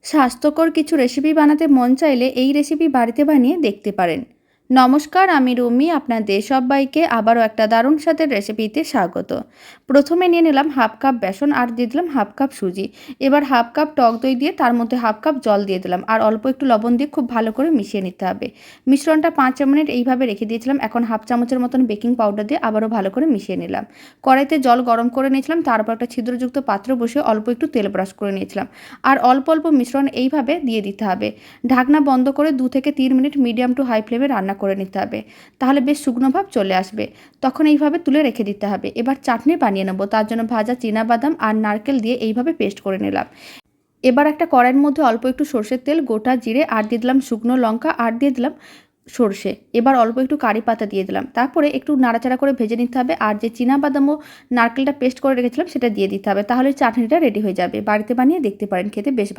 স্বাস্থ্যকর কিছু রেসিপি বানাতে মন চাইলে এই রেসিপি বাড়িতে বানিয়ে দেখতে পারেন। নমস্কার, আমি রুমি। আপনাদের সবাইকে আবারও একটা দারুণ স্বাদের রেসিপিতে স্বাগত। প্রথমে নিয়ে নিলাম হাফ কাপ বেসন আর দিয়ে দিলাম হাফ কাপ সুজি। এবার হাফ কাপ টক দই দিয়ে তার মধ্যে হাফ কাপ জল দিয়ে দিলাম আর অল্প একটু লবণ দিয়ে খুব ভালো করে মিশিয়ে নিতে হবে। মিশ্রণটা 5 মিনিট এইভাবে রেখে দিয়েছিলাম। এখন হাফ চামচের মতন বেকিং পাউডার দিয়ে আবারও ভালো করে মিশিয়ে নিলাম। কড়াইতে জল গরম করে নিয়েছিলাম, তারপর একটা ছিদ্রযুক্ত পাত্র বসিয়ে অল্প একটু তেল ব্রাশ করে নিয়েছিলাম আর অল্প অল্প মিশ্রণ এইভাবে দিয়ে দিতে হবে। ঢাকনা বন্ধ করে 2 থেকে 3 মিনিট মিডিয়াম টু হাই ফ্লেমে রান্না করে নিতে হবে, তাহলে বেশ শুকনো ভাব চলে আসবে। তখন এইভাবে তুলে রেখে দিতে হবে। এবার চাটনি বানিয়ে নেবো। তার জন্য ভাজা চীনাবাদাম আর নারকেল দিয়ে এইভাবে পেস্ট করে নিলাম। এবার একটা কড়াইয়ের মধ্যে অল্প একটু সর্ষের তেল, গোটা জিরে আর দিয়ে দিলাম শুকনো লঙ্কা আর দিয়ে দিলাম সর্ষে। এবার অল্প একটু কারি পাতা দিয়ে দিলাম। তারপরে একটু নাড়াচাড়া করে ভেজে নিতে হবে আর যে চীনাবাদাম ও নারকেলটা পেস্ট করে রেখেছিলাম সেটা দিয়ে দিতে হবে, তাহলে চাটনিটা রেডি হয়ে যাবে। বাড়িতে বানিয়ে দেখতে পারেন, খেতে বেশ